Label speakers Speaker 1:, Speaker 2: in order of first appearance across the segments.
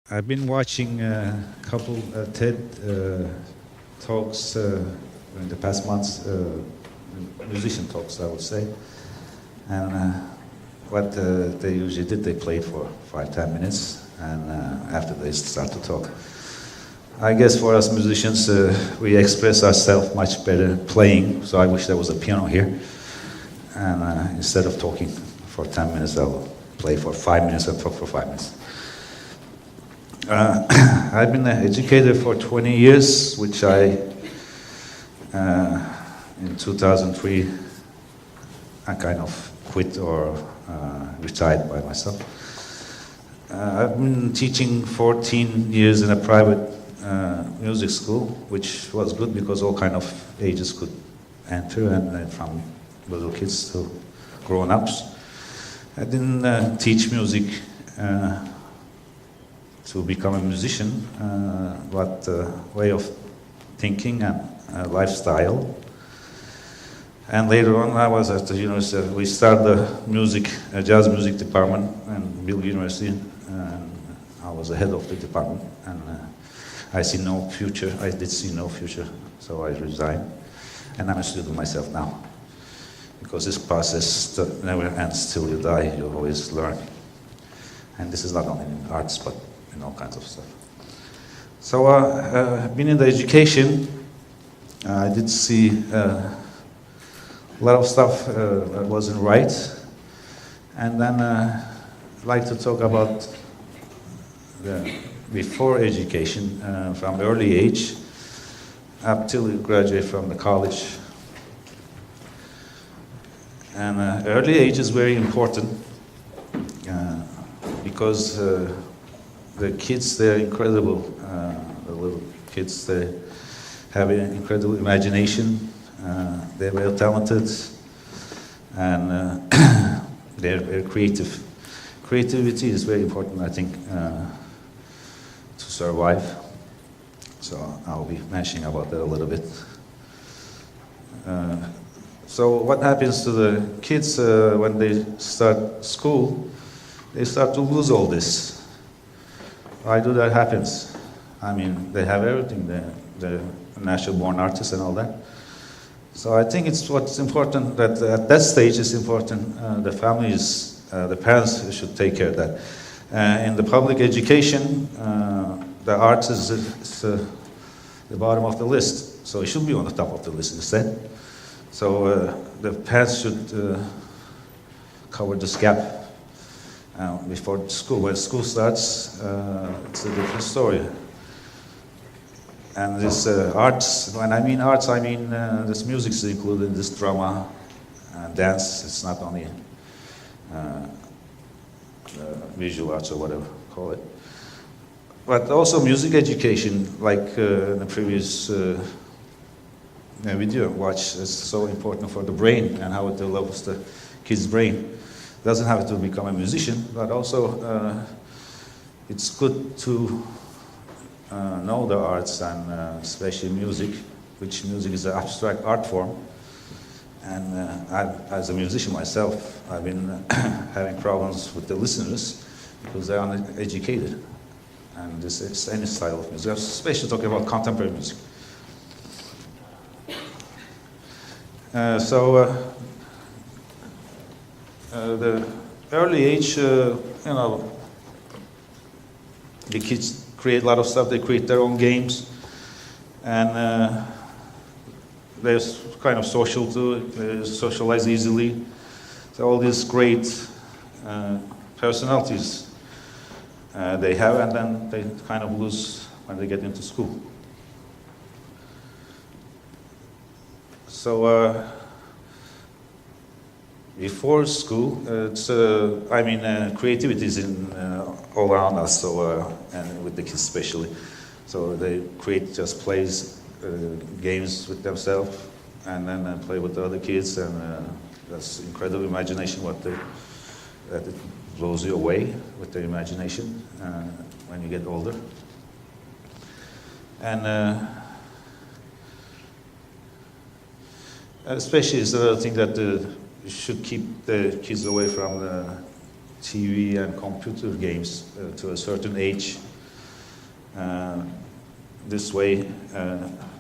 Speaker 1: I've been watching a couple TED talks in the past months, musician talks, I would say. And what they usually did, they played for 5-10 minutes, and after they start to talk. I guess for us musicians, we express ourselves much better playing, so I wish there was a piano here. And instead of talking for 10 minutes, I'll play for 5 minutes and talk for 5 minutes. I've been an educator for 20 years, which in 2003, I kind of quit or retired by myself. I've been teaching 14 years in a private music school, which was good because all kind of ages could enter, and from little kids to grown-ups. I didn't teach music to become a musician, but way of thinking and lifestyle. And later on, I was at the university. We started the jazz music department at Bill University, and I was the head of the department. And I see no future. I did see no future, so I resigned. And I'm a student myself now, because this process never ends till you die. You always learn, and this is not only in arts, but in all kinds of stuff. So being in the education, I did see a lot of stuff that wasn't right. And then I'd like to talk about the before education, from early age up till you graduate from the college. And early age is very important because the kids, they're incredible. The little kids, they have an incredible imagination. They're very talented, and they're very creative. Creativity is very important, I think, to survive. So I'll be mentioning about that a little bit. So what happens to the kids when they start school? They start to lose all this. Why do that happens? I mean, they have everything, the natural born artists and all that. So I think what's important that at that stage is important. The families, the parents should take care of that. In the public education, the arts is the bottom of the list. So it should be on the top of the list instead. So the parents should cover this gap. Before school. When school starts, it's a different story. And this arts, when I mean arts, I mean this music is included, this drama, dance. It's not only visual arts or whatever you call it. But also music education, like in the previous video watch, is so important for the brain and how it develops the kid's brain. Doesn't have to become a musician, but also it's good to know the arts, and especially music, which music is an abstract art form. And as a musician myself, I've been having problems with the listeners because they're uneducated. And this is any style of music, especially talking about contemporary music. The early age, the kids create a lot of stuff. They create their own games, and they're kind of social too. They socialize easily. So all these great personalities they have, and then they kind of lose when they get into school. So. Before school, creativity is all around us, so and with the kids especially. So they create just plays, games with themselves, and then play with the other kids, and that's incredible imagination. That it blows you away with their imagination when you get older. And especially is the other thing that you should keep the kids away from the TV and computer games to a certain age. This way,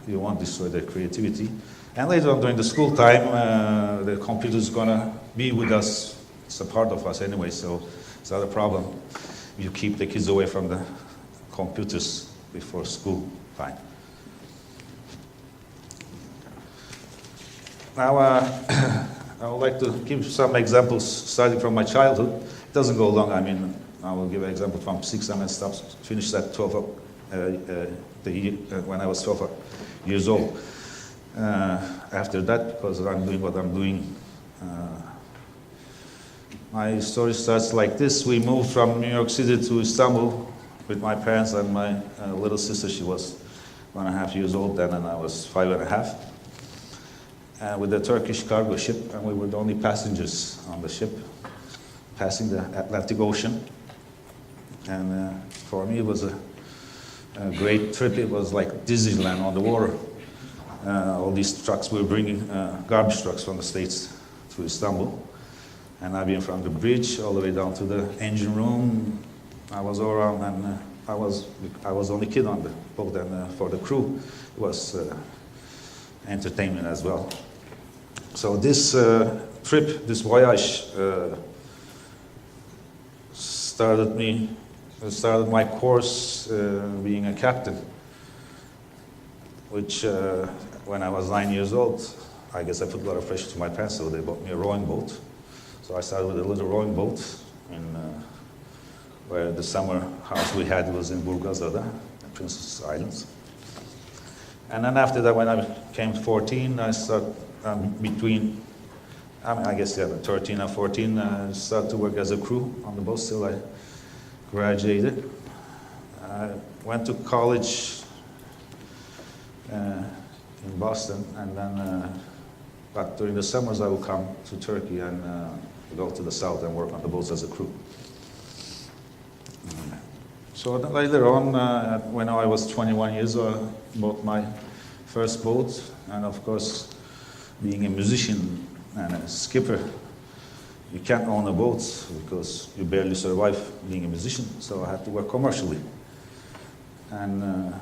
Speaker 1: you won't destroy their creativity. And later on during the school time, the computer is going to be with us. It's a part of us anyway, so it's not a problem. You keep the kids away from the computers before school time. Now, I would like to give some examples starting from my childhood. It doesn't go long. I mean, I will give an example from 6 and stop, finished at 12 when I was 12 years old. After that, because I'm doing what I'm doing, my story starts like this. We moved from New York City to Istanbul with my parents and my little sister. She was 1.5 years old then, and I was 5.5. With a Turkish cargo ship, and we were the only passengers on the ship, passing the Atlantic Ocean. And for me, it was a great trip. It was like Disneyland on the water. All these trucks, we were bringing garbage trucks from the States to Istanbul. And I've been from the bridge all the way down to the engine room. I was all around, and I was the only kid on the boat, and for the crew, it was entertainment as well. So this trip, this voyage, started my course being a captain, which when I was 9 years old, I guess I put a lot of pressure to my parents, so they bought me a rowing boat. So I started with a little rowing boat, where the summer house we had was in Burgazada, Princess Islands. And then after that, when I became 14, I started between, I guess, 13 and 14, I started to work as a crew on the boat till I graduated. I went to college in Boston, and then, but during the summers, I would come to Turkey and go to the south and work on the boats as a crew. So later on, when I was 21 years old, I bought my first boat, and of course, being a musician and a skipper, you can't own a boat because you barely survive being a musician, so I had to work commercially. And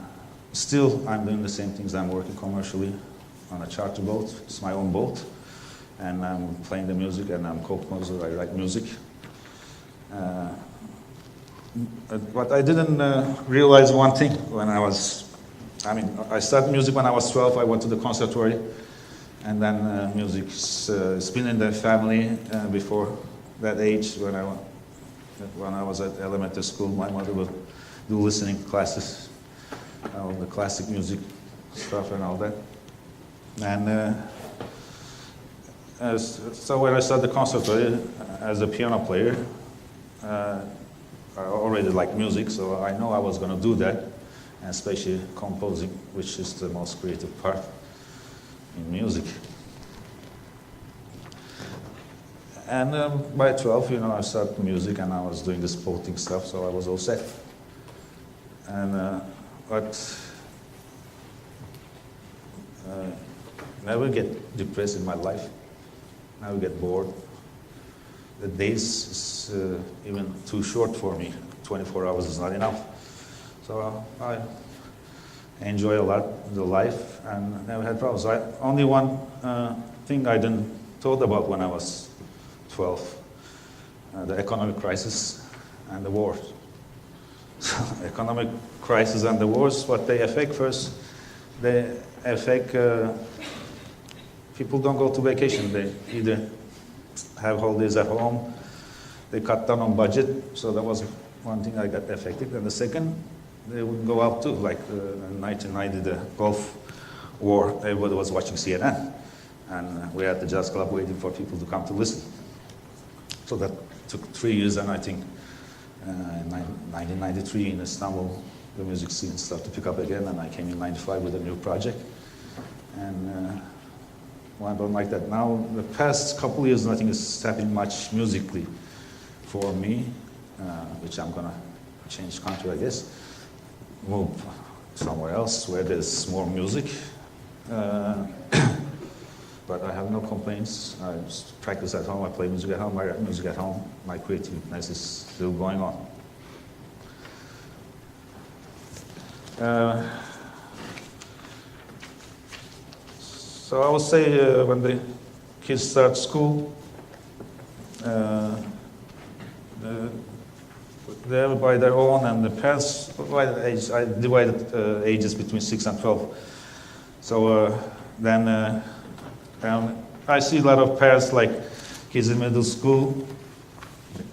Speaker 1: still, I'm doing the same things. I'm working commercially on a charter boat. It's my own boat, and I'm playing the music, and I'm co-composer. I write music. But I didn't realize one thing when I started music when I was 12. I went to the conservatory, and then it's been in the family before that age. When I was at elementary school, my mother would do listening classes, all the classic music stuff and all that. And so when I started the conservatory as a piano player, I already liked music, so I know I was going to do that, and especially composing, which is the most creative part in music. And by 12, I started music, and I was doing this boating stuff, so I was all set. And but never get depressed in my life. Never get bored. The days is even too short for me. 24 hours is not enough. So I enjoy a lot the life and never had problems. Only one thing I didn't thought about when I was 12, the economic crisis and the war. Economic crisis and the wars, what they affect first, they affect people don't go to vacation. They either have holidays at home, they cut down on budget, so that was one thing I got affected. And the second, they wouldn't go out too, like in 1990, the Gulf War, everybody was watching CNN. And we were at the jazz club waiting for people to come to listen. So that took 3 years, and I think in 1993 in Istanbul, the music scene started to pick up again, and I came in 95 with a new project. And went on like that. Now, the past couple of years, nothing is happening much musically for me, which I'm going to change country, I guess. Move somewhere else where there's more music. But I have no complaints. I just practice at home, I play music at home, I write music at home. My creativeness is still going on. So I would say when the kids start school, they're by their own, and the parents by the age. I divided ages between 6 and 12. So then I see a lot of parents like kids in middle school.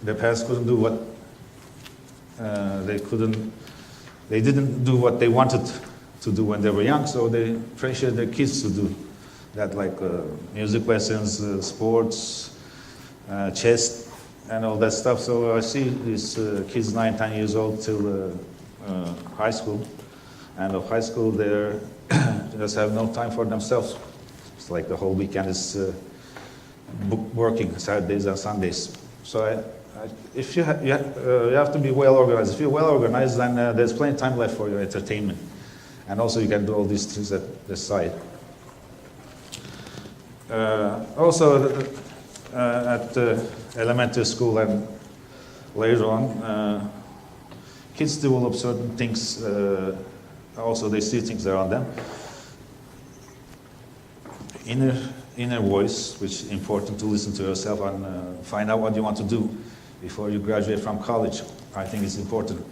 Speaker 1: The parents couldn't do what they didn't do what they wanted to do when they were young, so they pressure their kids to do that, like music lessons, sports, chess, and all that stuff. So I see these kids 9, 10 years old till high school, and of high school they just have no time for themselves. It's like the whole weekend is working, Saturdays and Sundays. So if you have to be well organized. If you're well organized, then there's plenty of time left for your entertainment, and also you can do all these things at the side. Also, at elementary school and later on, kids develop certain things. Also, they see things around them. Inner voice, which is important to listen to yourself and find out what you want to do before you graduate from college. I think it's important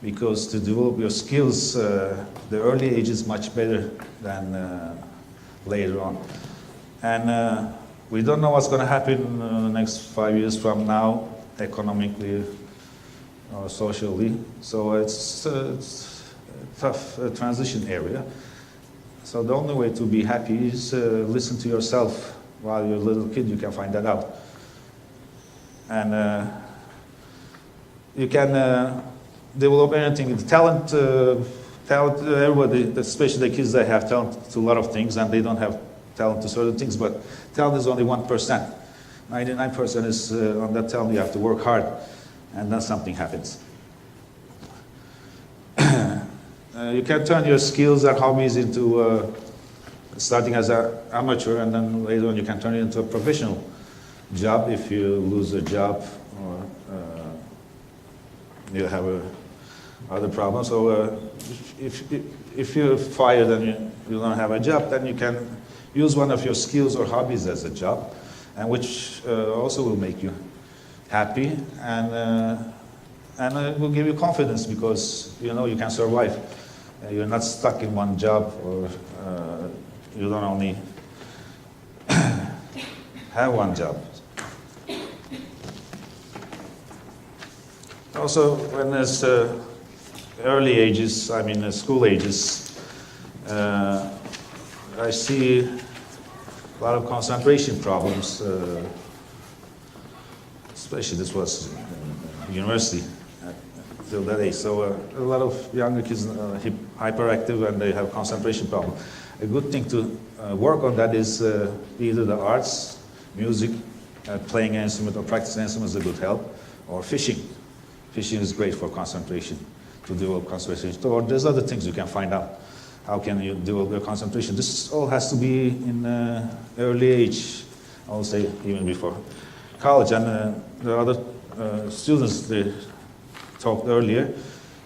Speaker 1: because to develop your skills, the early age is much better than later on. And we don't know what's going to happen in the next 5 years from now, economically or socially. So it's a tough transition area. So the only way to be happy is listen to yourself. While you're a little kid, you can find that out. And you can develop anything. Talent, everybody, especially the kids that have talent to a lot of things, and they don't have talent to certain things, but talent is only 1%. 99% is on that talent. You have to work hard, and then something happens. You can turn your skills and hobbies into starting as an amateur, and then later on you can turn it into a professional job if you lose a job or you have other problems. So if you're fired and you don't have a job, then you can use one of your skills or hobbies as a job, and which also will make you happy, and it will give you confidence because you know you can survive. You're not stuck in one job, or you don't only have one job. Also, when there's early ages, I mean school ages, I see a lot of concentration problems, especially this was university till that age. So a lot of younger kids are hyperactive and they have concentration problems. A good thing to work on that is either the arts, music, playing an instrument or practicing an instrument is a good help, or fishing. Fishing is great for concentration, to develop concentration. Or there's other things you can find out. How can you develop your concentration? This all has to be in early age, I would say even before college. And the other students they talked earlier,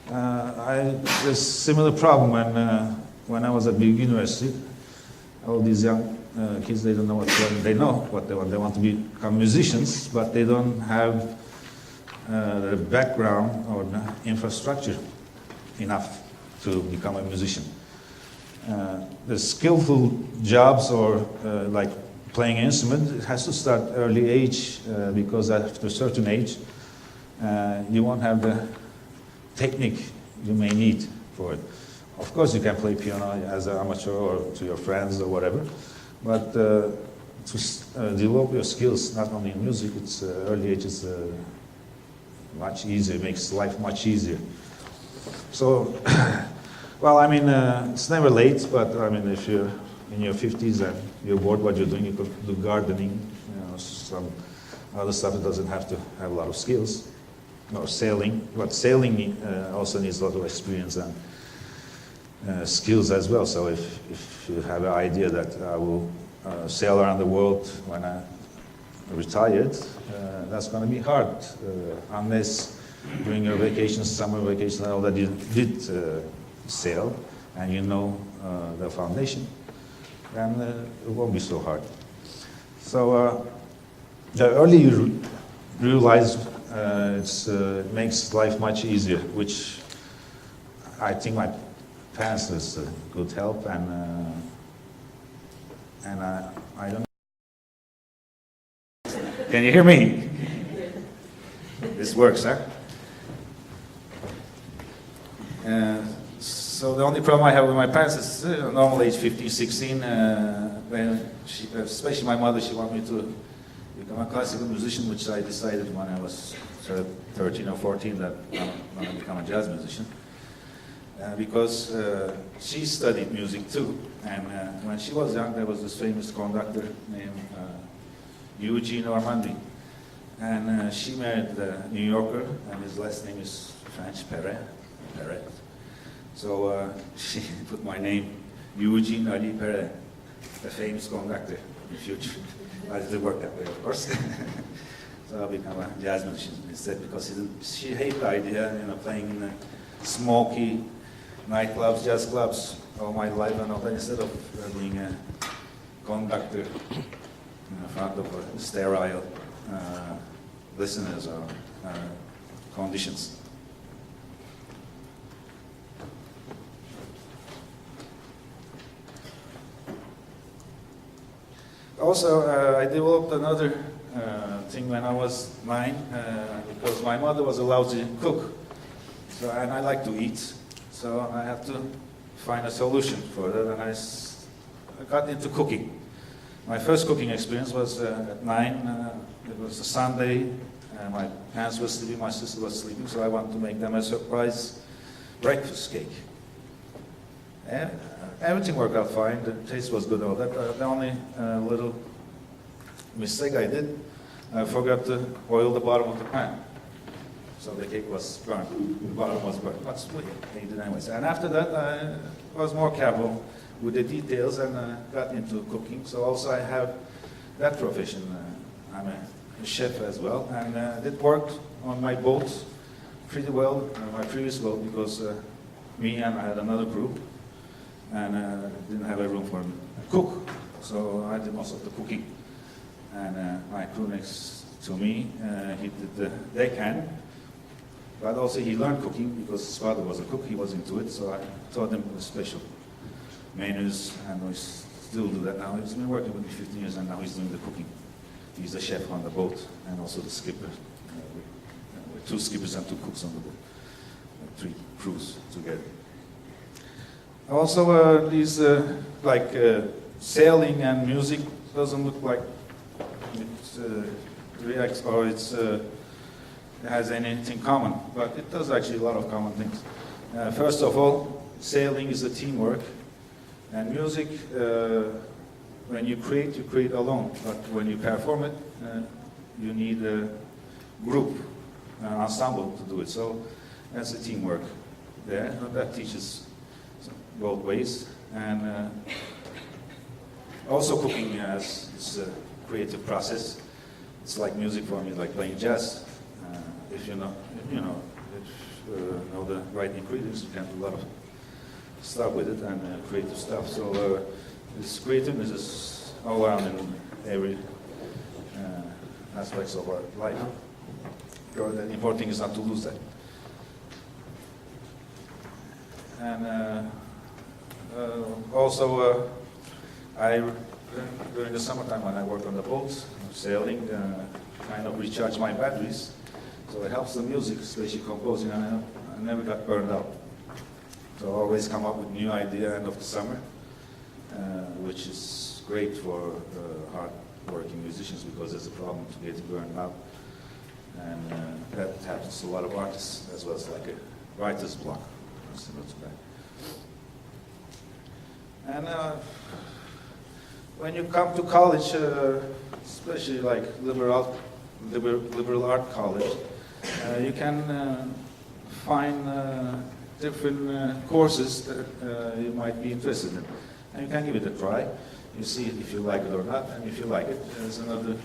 Speaker 1: there's a similar problem when I was at big university. All these young kids, they don't know what they want. They know what they want. They want to become musicians, but they don't have the background or the infrastructure enough to become a musician. The skillful jobs or like playing an instrument, it has to start early age because after a certain age, you won't have the technique you may need for it. Of course, you can play piano as an amateur or to your friends or whatever, but to develop your skills, not only in music, it's early age is much easier, makes life much easier. So, well, I mean, it's never late, but I mean, if you're in your 50s and you're bored what you're doing, you could do gardening, some other stuff that doesn't have to have a lot of skills, or sailing. But sailing also needs a lot of experience and skills as well. So if you have an idea that I will sail around the world when I'm retired, that's going to be hard, unless during your vacations, summer vacations, and all that you did sail and you know the foundation, then it won't be so hard. So the earlier you realize it makes life much easier, which I think my parents is a good help, and I don't. Can you hear me? This works, huh? So the only problem I have with my parents is normal age 15, 16. When she, especially my mother, she wanted me to become a classical musician, which I decided when I was 13 or 14 that I'm going to become a jazz musician. Because she studied music too, and when she was young, there was this famous conductor named Eugene Ormandy, and she married a New Yorker, and his last name is French, Perret. So she put my name, Eugene Ali Perret, the famous conductor in the future. I didn't work that way, of course. So I'll become a jazz musician instead, because she hated the idea, playing in the smoky nightclubs, jazz clubs all my life, and all that, instead of being a conductor in front of a sterile listeners or conditions. Also, I developed another thing when I was 9, because my mother was allowed to cook, so, and I like to eat, so I had to find a solution for that, and I got into cooking. My first cooking experience was at 9. It was a Sunday, my parents were sleeping, my sister was sleeping, so I wanted to make them a surprise breakfast cake. And everything worked out fine, the taste was good and all that. The only little mistake I did, I forgot to oil the bottom of the pan. So the cake was burnt, the bottom was burnt, but we ate it anyways. And after that, I was more careful with the details and got into cooking. So also I have that profession. I'm a chef as well, and it worked on my boat pretty well, my previous boat, because me and I had another group, and didn't have a room for a cook, so I did most of the cooking. And my crew next to me, he did the deckhand, but also he learned cooking because his father was a cook, he was into it, so I taught him the special menus, and we still do that now. He's been working with me 15 years, and now he's doing the cooking. He's the chef on the boat, and also the skipper. We're 2 skippers and 2 cooks on the boat, 3 crews together. Also, these like sailing and music doesn't look like it reacts or it has anything common, but it does actually a lot of common things. First of all, sailing is a teamwork, and music, when you create alone, but when you perform it, you need a group, an ensemble to do it. So that's a teamwork there. That teaches both ways. And also cooking has it's a creative process. It's like music for me, like playing jazz. If you know the right ingredients, you can do a lot of stuff with it and creative stuff. So this creativeness is all around in every aspects of our life. The important thing is not to lose that. And also, during the summertime when I work on the boats, sailing, kind of recharge my batteries. So it helps the music, especially composing, and I never got burned out. So I always come up with new idea end of the summer, which is great for hard-working musicians because there's a problem to get burned out. And that happens to a lot of artists as well as like a writer's block, similar to that. And when you come to college, especially like liberal art college, you can find different courses that you might be interested in. And you can give it a try. You see if you like it or not, and if you like it, there's another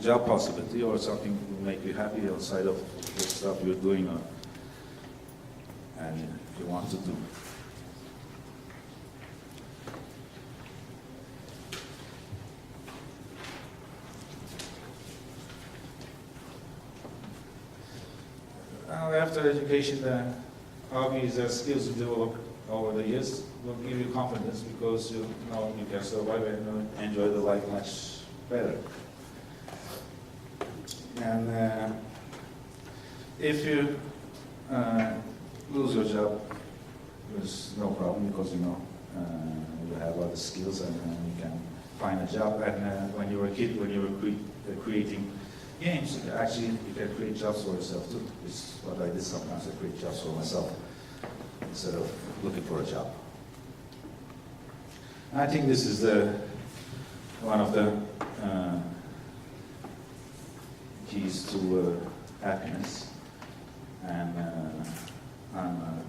Speaker 1: job possibility or something to make you happy outside of the stuff you're doing and you want to do. After education, the hobbies and skills you develop over the years will give you confidence because you know you can survive and enjoy the life much better. And if you lose your job, there's no problem because you know you have other skills and you can find a job. And when you were a kid, when you were creating games, actually you can create jobs for yourself too. It's what I did sometimes. I create jobs for myself instead of looking for a job. I think this is one of the keys to happiness, and I'm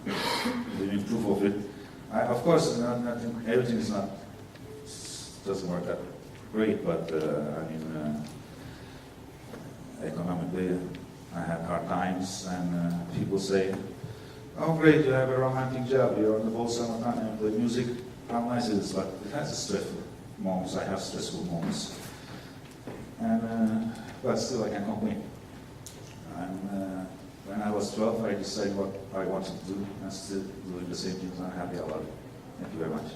Speaker 1: living proof of it. Of course, everything is doesn't work out great, but I mean, economically, I have hard times, and people say, "Oh, great, you have a romantic job. You're on the whole summertime and play music. How nice it is!" But it has stressful moments. I have stressful moments, and but still, I can complain. And when I was 12, I decided what I wanted to do, and still doing the same things. I'm happy about it. Thank you very much.